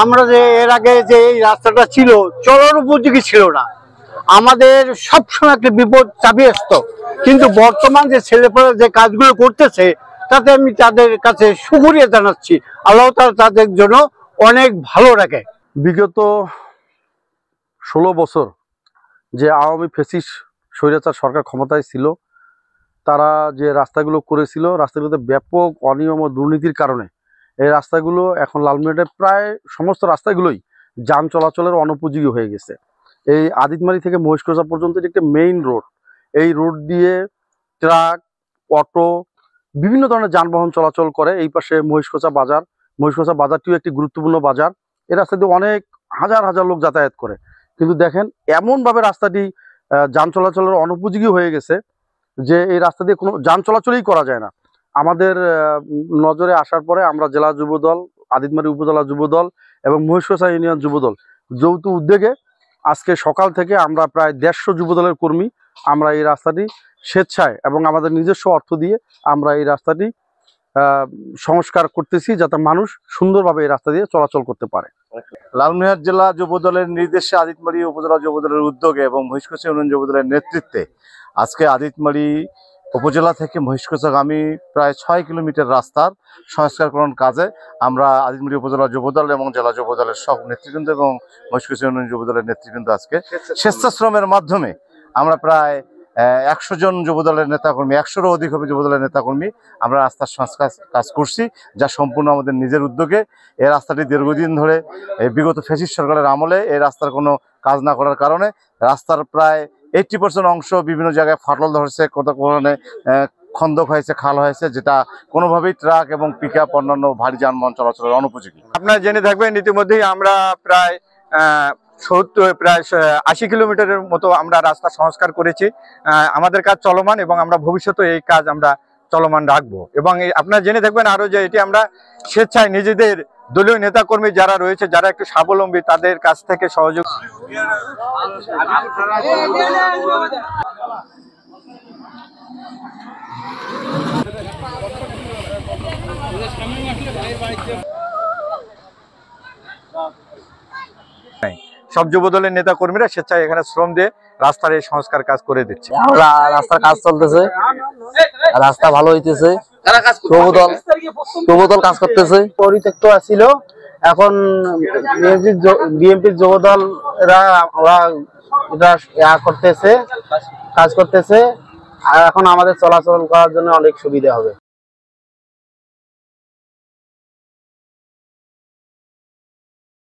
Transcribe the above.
আমরা যে এর আগে যে এই রাস্তাটা ছিল চলার উপযোগী ছিল না, আমাদের সবসময় একটা বিপদ চাপিয়ে আসতো। কিন্তু বর্তমান যে ছেলেপেলে যে কাজগুলো করতেছে তাতে আমি তাদের কাছে শুকরিয়া জানাচ্ছি। আল্লাহ তাআলা তাদের জন্য অনেক ভালো রাখে। বিগত 16 বছর যে আওয়ামী ফ্যাসিস্ট স্বৈরাচার সরকার ক্ষমতায় ছিল, তারা যে রাস্তাগুলো করেছিল, রাস্তাগুলোতে ব্যাপক অনিয়ম ও দুর্নীতির কারণে এই রাস্তাগুলো এখন লালমিয়াটের প্রায় সমস্ত রাস্তাগুলোই যান চলাচলের অনুপযোগী হয়ে গেছে। এই আদিতমারি থেকে মহিষকোচা পর্যন্ত এটি একটা মেইন রোড। এই রোড দিয়ে ট্রাক, অটো, বিভিন্ন ধরনের যানবাহন চলাচল করে। এই পাশে মহিষকোচা বাজারটিও একটি গুরুত্বপূর্ণ বাজার। এই রাস্তা দিয়ে অনেক হাজার হাজার লোক যাতায়াত করে। কিন্তু দেখেন এমনভাবে রাস্তাটি যান চলাচলের অনুপযোগী হয়ে গেছে যে এই রাস্তা দিয়ে কোনো যান চলাচলই করা যায় না। আমাদের নজরে আসার পরে আমরা জেলা যুবদল, আদিতমারি উপজেলা যুবদল এবং মহিষকোচা ইউনিয়ন যুবদল যৌথ উদ্যোগে আজকে সকাল থেকে আমরা প্রায় 150 যুবদলের কর্মী আমরা এই রাস্তাটি স্বেচ্ছায় এবং আমাদের নিজস্ব অর্থ দিয়ে আমরা এই রাস্তাটি সংস্কার করতেছি, যাতে মানুষ সুন্দরভাবে এই রাস্তা দিয়ে চলাচল করতে পারে। লালমনিরহাট জেলা যুবদলের নির্দেশে আদিতমারি উপজেলা যুবদলের উদ্যোগে এবং মহিষকোচা ইউনিয়ন যুবদলের নেতৃত্বে আজকে আদিতমারি উপজেলা থেকে মহিষকোচাগামী প্রায় 6 কিলোমিটার রাস্তার সংস্কারকরণ কাজে আমরা আদিতমারি উপজেলা যুবদল এবং জেলা যুবদলের সব নেতৃবৃন্দ এবং মহিষকোচা ইউনিয়ন যুবদলের নেতৃবৃন্দ আজকে স্বেচ্ছাশ্রমের মাধ্যমে আমরা প্রায় 100 জন যুবদলের নেতাকর্মী, 100-এরও অধিক হবে যুবদলের নেতাকর্মী আমরা রাস্তার সংস্কার কাজ করছি, যা সম্পূর্ণ আমাদের নিজের উদ্যোগে। এই রাস্তাটি দীর্ঘদিন ধরে বিগত ফ্যাসিস্ট সরকারের আমলে এই রাস্তার কোনো কাজ না করার কারণে রাস্তার প্রায় 80% অংশ বিভিন্ন জায়গায় ফাটল ধরেছে, কোথাও কোথাও খন্দক হয়েছে, খাল হয়েছে, যেটা কোনোভাবেই ট্রাক এবং পিকআপ অন্যান্য ভারী যানবাহন চলাচলের অনুপযোগী। আপনারা জেনে থাকবেন ইতিমধ্যেই আমরা প্রায় 80 কিলোমিটারের মতো আমরা রাস্তা সংস্কার করেছি। আমাদের কাজ চলমান এবং আমরা ভবিষ্যতে এই কাজ আমরা চলমান রাখবো। এবং আপনারা জেনে থাকবেন আরো যে এটি আমরা স্বেচ্ছায় নিজেদের দলীয় নেতাকর্মী যারা রয়েছে, যারা একটু স্বাবলম্বী, তাদের কাছ থেকে সহযোগ সব যুবদলের নেতা কর্মীরা স্বেচ্ছায় এখানে শ্রম দিয়ে রাস্তার এই সংস্কার কাজ করে দিচ্ছে। রাস্তার কাজ চলতেছে, রাস্তা ভালো হইতেছে, যুবদল কাজ করতেছে। পরিত্যক্ত ছিল, এখন বিএনপির যুবদল ওরা এটা করতেছে, কাজ করতেছে, আর এখন আমাদের চলাচল করার জন্য অনেক সুবিধা হবে।